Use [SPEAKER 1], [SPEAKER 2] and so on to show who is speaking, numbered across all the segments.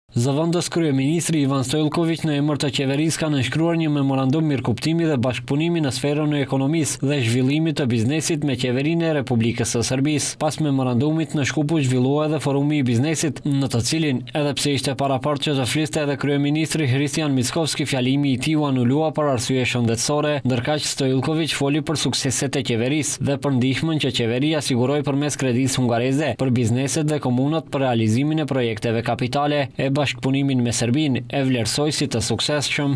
[SPEAKER 1] Zëvendës kryeministri Ivan Stoiljković në emër të qeverisë ka nënshkruar një memorandum mirëkuptimi dhe bashkëpunimi në sferën e ekonomisë dhe zhvillimit të biznesit me qeverinë e Republikës së Serbisë. Pas memorandumit në Shkup u zhvillua edhe forumi i biznesit, në të cilin, edhe pse ishte parapart që të fliste edhe kryeministri Hristijan Mickovski, fjalimi i tij u anulua për arsye shëndetësore, ndërkaq Stoiljković foli për sukseset e qeverisë dhe për ndihmën që qeveria siguroi përmes kredisë hungareze për bizneset dhe komunat për realizimin e projekteve kapitale. Bashkëpunimin me Serbinë e vlerësoi si të suksesshëm.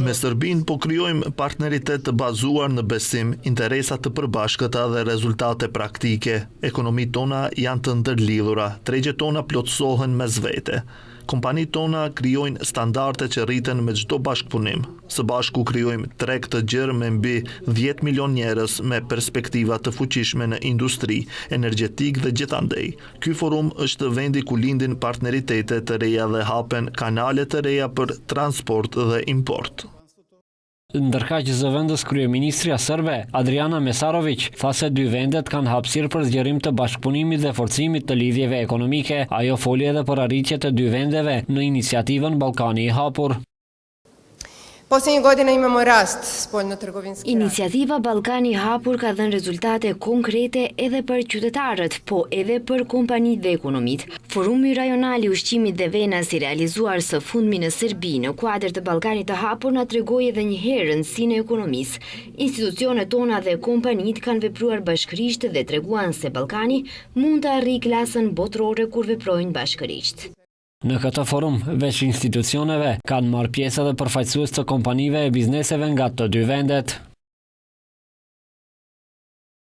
[SPEAKER 2] Me Serbinë po krijojmë partneritet të bazuar në besim, interesa të përbashkëta dhe rezultate praktike. Ekonomitë tona janë të ndërlidhura, tregjet tona plotësohen mes vete. Kompanitë tona krijojnë standarde që rriten me çdo bashkëpunim. Së bashku krijojmë treg të gjerë me mbi 10 milion njerëz me perspektiva të fuqishme në industri, energjetik dhe gjithandej. Ky forum është vendi ku lindin partneritete të reja dhe hapen kanale të reja për transport dhe import.
[SPEAKER 1] Ndërkaq zëvendës kryeministria serbe, Adriana Mesarović, tha se dy vendet kanë hapësirë për zgjerim të bashkëpunimit dhe forcimit të lidhjeve ekonomike. Ajo foli edhe për arritje të dy vendeve në iniciativën Ballkani i hapur.
[SPEAKER 3] Posljednjih godina imamo rast spoljnotrgovinske.
[SPEAKER 4] Iniciativa Ballkani i hapur ka dhënë rezultate konkrete edhe për qytetarët, po edhe për kompanitë dhe ekonomitë. Forumi rajonal i ushqimit dhe venës i realizuar së fundmi në Serbi në kuadër të Ballkanit të hapur na tregoi edhe një herë rëndësinë e ekonomisë. Institucionet tona dhe kompanitë kanë vepruar bashkërisht dhe treguan se Ballkani mund të arrijë klasën botërore kur veprojnë bashkërisht.
[SPEAKER 1] Në këtë forum, veç institucioneve, kanë marrë pjesë edhe përfaqësues të kompanive e bizneseve nga të dy vendet.